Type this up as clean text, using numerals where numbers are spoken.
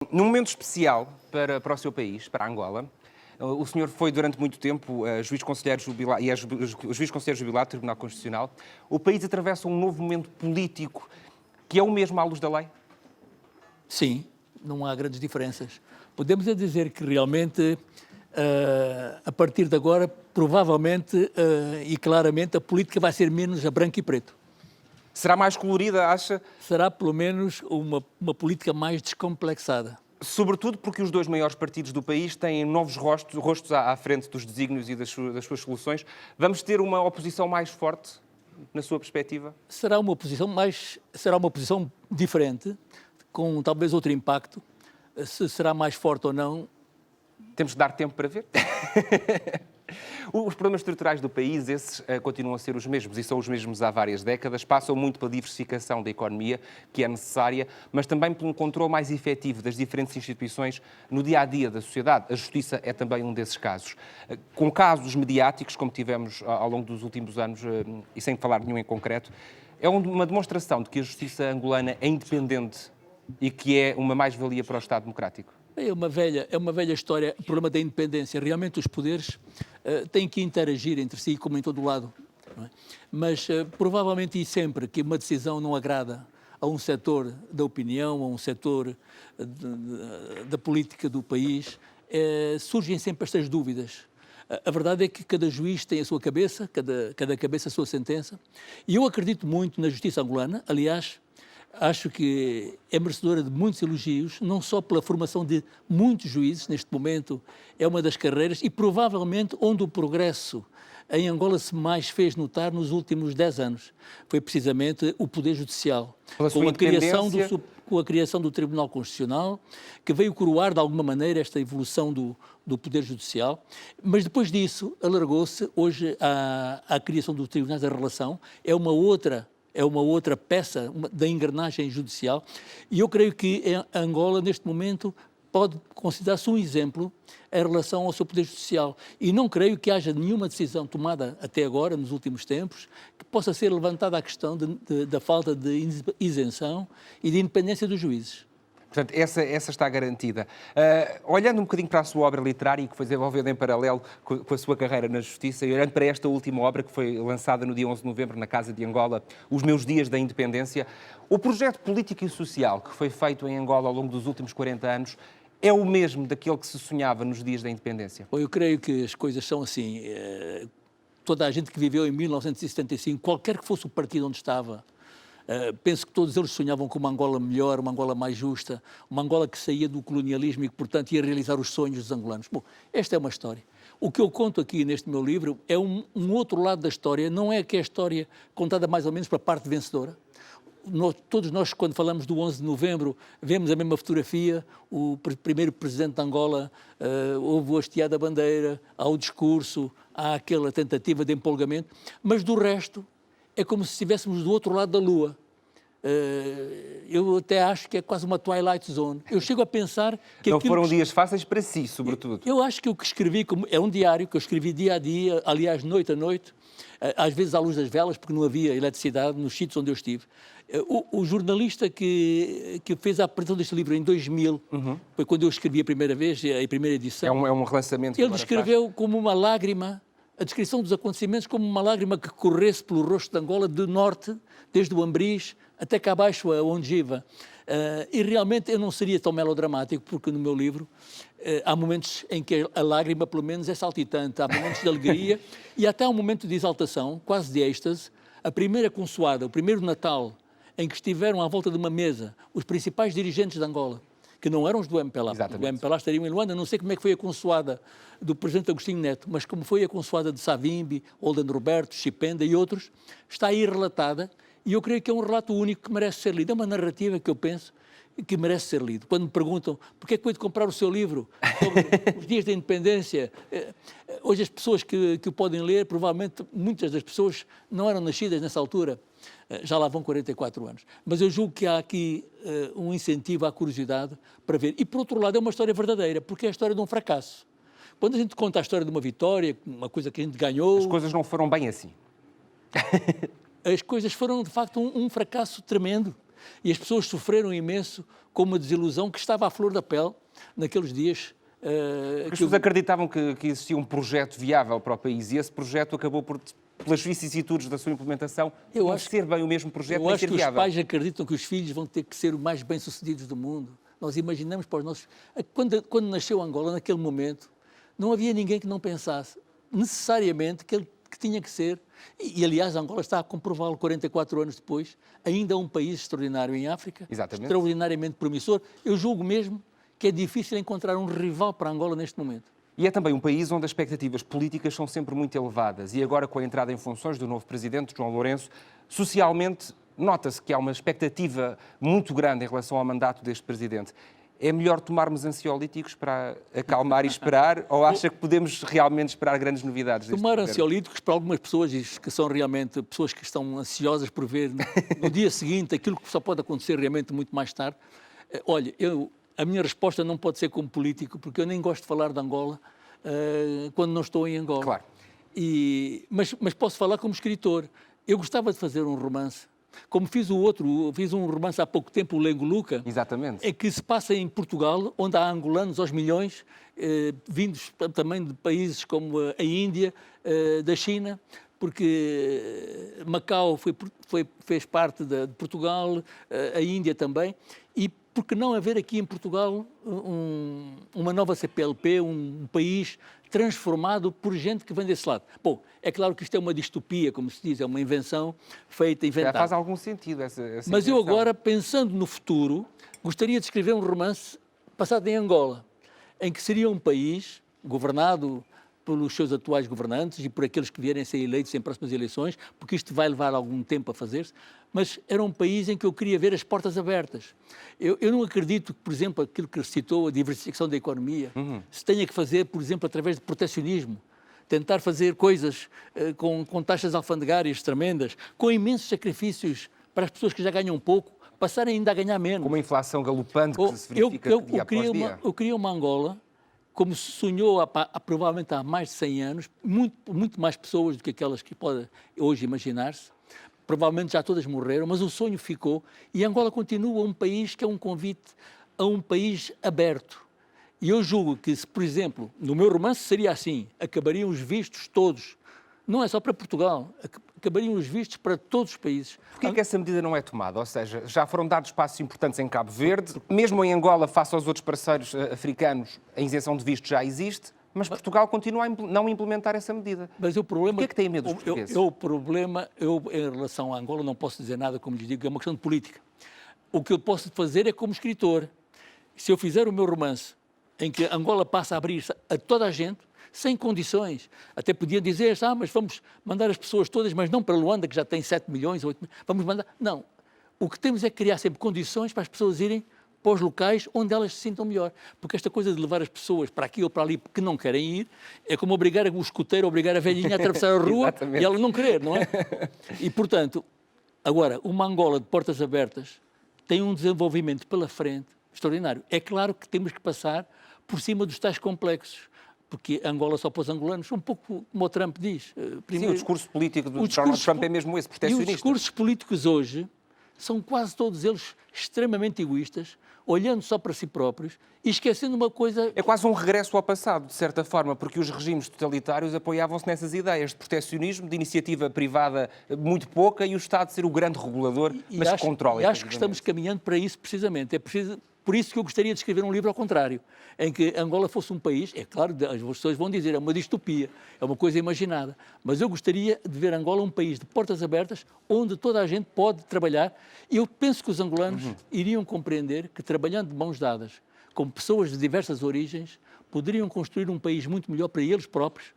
Num momento especial para o seu país, para Angola, o senhor foi durante muito tempo juiz conselheiro jubilado e é juiz conselheiro jubilado do Tribunal Constitucional. O país atravessa um novo momento político que é o mesmo à luz da lei? Sim, não há grandes diferenças. Podemos dizer que realmente, a partir de agora, provavelmente e claramente, a política vai ser menos a branco e preto. Será mais colorida, acha? Será, pelo menos, uma política mais descomplexada. Sobretudo porque os dois maiores partidos do país têm novos rostos à frente dos desígnios e das suas soluções. Vamos ter uma oposição mais forte, na sua perspectiva? Será uma oposição diferente, com talvez outro impacto. Se será mais forte ou não... Temos que dar tempo para ver. Os problemas estruturais do país, esses continuam a ser os mesmos e são os mesmos há várias décadas. Passam muito pela diversificação da economia, que é necessária, mas também por um controle mais efetivo das diferentes instituições no dia-a-dia da sociedade. A justiça é também um desses casos. Com casos mediáticos, como tivemos ao longo dos últimos anos, e sem falar nenhum em concreto, é uma demonstração de que a justiça angolana é independente e que é uma mais-valia para o Estado democrático. É uma velha história, o problema da independência. Realmente os poderes têm que interagir entre si, como em todo o lado. Não é? Mas provavelmente e sempre que uma decisão não agrada a um setor da opinião, a um setor da política do país, surgem sempre estas dúvidas. A verdade é que cada juiz tem a sua cabeça, cada cabeça a sua sentença, e eu acredito muito na justiça angolana. Aliás, acho que é merecedora de muitos elogios, não só pela formação de muitos juízes, neste momento é uma das carreiras, e provavelmente onde o progresso em Angola se mais fez notar nos últimos 10 anos. Foi precisamente o Poder Judicial, com a criação do Tribunal Constitucional, que veio coroar de alguma maneira esta evolução do Poder Judicial, mas depois disso alargou-se hoje à criação do Tribunal da Relação, é uma outra peça da engrenagem judicial, e eu creio que Angola, neste momento, pode considerar-se um exemplo em relação ao seu poder judicial. E não creio que haja nenhuma decisão tomada até agora, nos últimos tempos, que possa ser levantada a questão da falta de isenção e de independência dos juízes. Portanto, essa está garantida. Olhando um bocadinho para a sua obra literária, que foi desenvolvida em paralelo com a sua carreira na Justiça, e olhando para esta última obra, que foi lançada no dia 11 de novembro, na Casa de Angola, Os Meus Dias da Independência, o projeto político e social que foi feito em Angola ao longo dos últimos 40 anos é o mesmo daquele que se sonhava nos dias da independência? Eu creio que as coisas são assim. Toda a gente que viveu em 1975, qualquer que fosse o partido onde estava, penso que todos eles sonhavam com uma Angola melhor, uma Angola mais justa, uma Angola que saía do colonialismo e que, portanto, ia realizar os sonhos dos angolanos. Bom, esta é uma história. O que eu conto aqui neste meu livro é um outro lado da história, não é que é a história contada mais ou menos para a parte vencedora. Todos nós, quando falamos do 11 de novembro, vemos a mesma fotografia, o primeiro presidente de Angola, houve o hasteado da bandeira, há o discurso, há aquela tentativa de empolgamento, mas do resto é como se estivéssemos do outro lado da lua. Eu até acho que é quase uma Twilight Zone. Eu chego a pensar que... Não foram dias fáceis para si, sobretudo. Eu acho que o que escrevi, é um diário que eu escrevi dia a dia, aliás, noite a noite, às vezes à luz das velas, porque não havia eletricidade nos sítios onde eu estive. O jornalista que fez a apresentação deste livro em 2000, foi quando eu escrevi a primeira vez, a primeira edição. É um relançamento. Ele descreveu como uma lágrima, a descrição dos acontecimentos como uma lágrima que corresse pelo rosto de Angola, de norte, desde o Ambriz até cá abaixo, a Ongiva. E realmente eu não seria tão melodramático, porque no meu livro há momentos em que a lágrima, pelo menos, é saltitante, há momentos de alegria e até há um momento de exaltação, quase de êxtase. A primeira consoada, o primeiro Natal, em que estiveram à volta de uma mesa os principais dirigentes de Angola, que não eram os do MPLA, do MPLA estariam em Luanda, não sei como é que foi a consoada do presidente Agostinho Neto, mas como foi a consoada de Savimbi, Holden Roberto, Chipenda e outros, está aí relatada, e eu creio que é um relato único que merece ser lido. É uma narrativa que eu penso que merece ser lido. Quando me perguntam porquê é que eu hei de comprar o seu livro sobre os dias da independência, hoje as pessoas que o podem ler, provavelmente muitas das pessoas não eram nascidas nessa altura, já lá vão 44 anos. Mas eu julgo que há aqui um incentivo à curiosidade para ver. E, por outro lado, é uma história verdadeira, porque é a história de um fracasso. Quando a gente conta a história de uma vitória, uma coisa que a gente ganhou... As coisas não foram bem assim. As coisas foram, de facto, um fracasso tremendo. E as pessoas sofreram imenso com uma desilusão que estava à flor da pele naqueles dias. As pessoas acreditavam que existia um projeto viável para o país e esse projeto acabou por, pelas vicissitudes da sua implementação, não ser bem o mesmo projeto, nem ser viável. Eu acho que os pais acreditam que os filhos vão ter que ser os mais bem-sucedidos do mundo. Nós imaginamos para os nossos... Quando nasceu Angola, naquele momento, não havia ninguém que não pensasse necessariamente que tinha que ser, e aliás Angola está a comprová-lo 44 anos depois, ainda um país extraordinário em África, exatamente, extraordinariamente promissor. Eu julgo mesmo que é difícil encontrar um rival para Angola neste momento. E é também um país onde as expectativas políticas são sempre muito elevadas e agora com a entrada em funções do novo presidente, João Lourenço, socialmente nota-se que há uma expectativa muito grande em relação ao mandato deste presidente. É melhor tomarmos ansiolíticos para acalmar e esperar ou acha que podemos realmente esperar grandes novidades deste Tomar governo? Ansiolíticos para algumas pessoas que são realmente pessoas que estão ansiosas por ver no dia seguinte aquilo que só pode acontecer realmente muito mais tarde. Olha, a minha resposta não pode ser como político, porque eu nem gosto de falar de Angola quando não estou em Angola. Claro. Mas posso falar como escritor. Eu gostava de fazer um romance, como fiz um romance há pouco tempo, o Lengo Luca. Exatamente. É que se passa em Portugal, onde há angolanos aos milhões, vindos também de países como a Índia, da China, porque Macau fez parte de Portugal, a Índia também, e por que não haver aqui em Portugal uma nova CPLP, um país transformado por gente que vem desse lado. Bom, é claro que isto é uma distopia, como se diz, é uma invenção inventada. Faz algum sentido essa Mas invenção. eu agora, pensando no futuro, gostaria de escrever um romance passado em Angola, em que seria um país governado pelos seus atuais governantes e por aqueles que vierem a ser eleitos em próximas eleições, porque isto vai levar algum tempo a fazer-se, mas era um país em que eu queria ver as portas abertas. Eu não acredito que, por exemplo, aquilo que citou, a diversificação da economia, se tenha que fazer, por exemplo, através de protecionismo, tentar fazer coisas com taxas alfandegárias tremendas, com imensos sacrifícios para as pessoas que já ganham pouco, passarem ainda a ganhar menos. Com uma inflação galopante que se verifica dia após dia. Eu queria uma Angola, como se sonhou provavelmente há mais de 100 anos, muito mais pessoas do que aquelas que podem hoje imaginar-se. Provavelmente já todas morreram, mas o sonho ficou. E Angola continua um país que é um convite a um país aberto. E eu julgo que, se, por exemplo, no meu romance seria assim, acabariam os vistos todos. Não é só para Portugal, acabariam os vistos para todos os países. Porquê é que essa medida não é tomada? Ou seja, já foram dados passos importantes em Cabo Verde, mesmo em Angola, face aos outros parceiros africanos, a isenção de visto já existe, mas Portugal continua a não implementar essa medida. Mas o problema... Porquê é que têm medo dos portugueses? Em relação a Angola, não posso dizer nada, como lhes digo, é uma questão de política. O que eu posso fazer é como escritor. Se eu fizer o meu romance, em que Angola passa a abrir-se a toda a gente, sem condições. Até podiam dizer, mas vamos mandar as pessoas todas, mas não para Luanda, que já tem 7 milhões, 8 milhões. Vamos mandar... Não. O que temos é criar sempre condições para as pessoas irem para os locais onde elas se sintam melhor. Porque esta coisa de levar as pessoas para aqui ou para ali porque não querem ir, é como obrigar o escoteiro, obrigar a velhinha a atravessar a rua e ela não querer, não é? E, portanto, agora, uma Angola de portas abertas tem um desenvolvimento pela frente extraordinário. É claro que temos que passar por cima dos tais complexos, porque Angola só para os angolanos, um pouco como o Trump diz. Primeiro, sim, o discurso político do Donald Trump é mesmo esse, protecionista. E os discursos políticos hoje são quase todos eles extremamente egoístas, olhando só para si próprios e esquecendo uma coisa... É quase um regresso ao passado, de certa forma, porque os regimes totalitários apoiavam-se nessas ideias de protecionismo, de iniciativa privada muito pouca e o Estado ser o grande regulador, mas que controla. E acho que estamos caminhando para isso precisamente. Por isso que eu gostaria de escrever um livro ao contrário, em que Angola fosse um país, é claro, as pessoas vão dizer, é uma distopia, é uma coisa imaginada, mas eu gostaria de ver Angola um país de portas abertas, onde toda a gente pode trabalhar, e eu penso que os angolanos iriam compreender que, trabalhando de mãos dadas, com pessoas de diversas origens, poderiam construir um país muito melhor para eles próprios.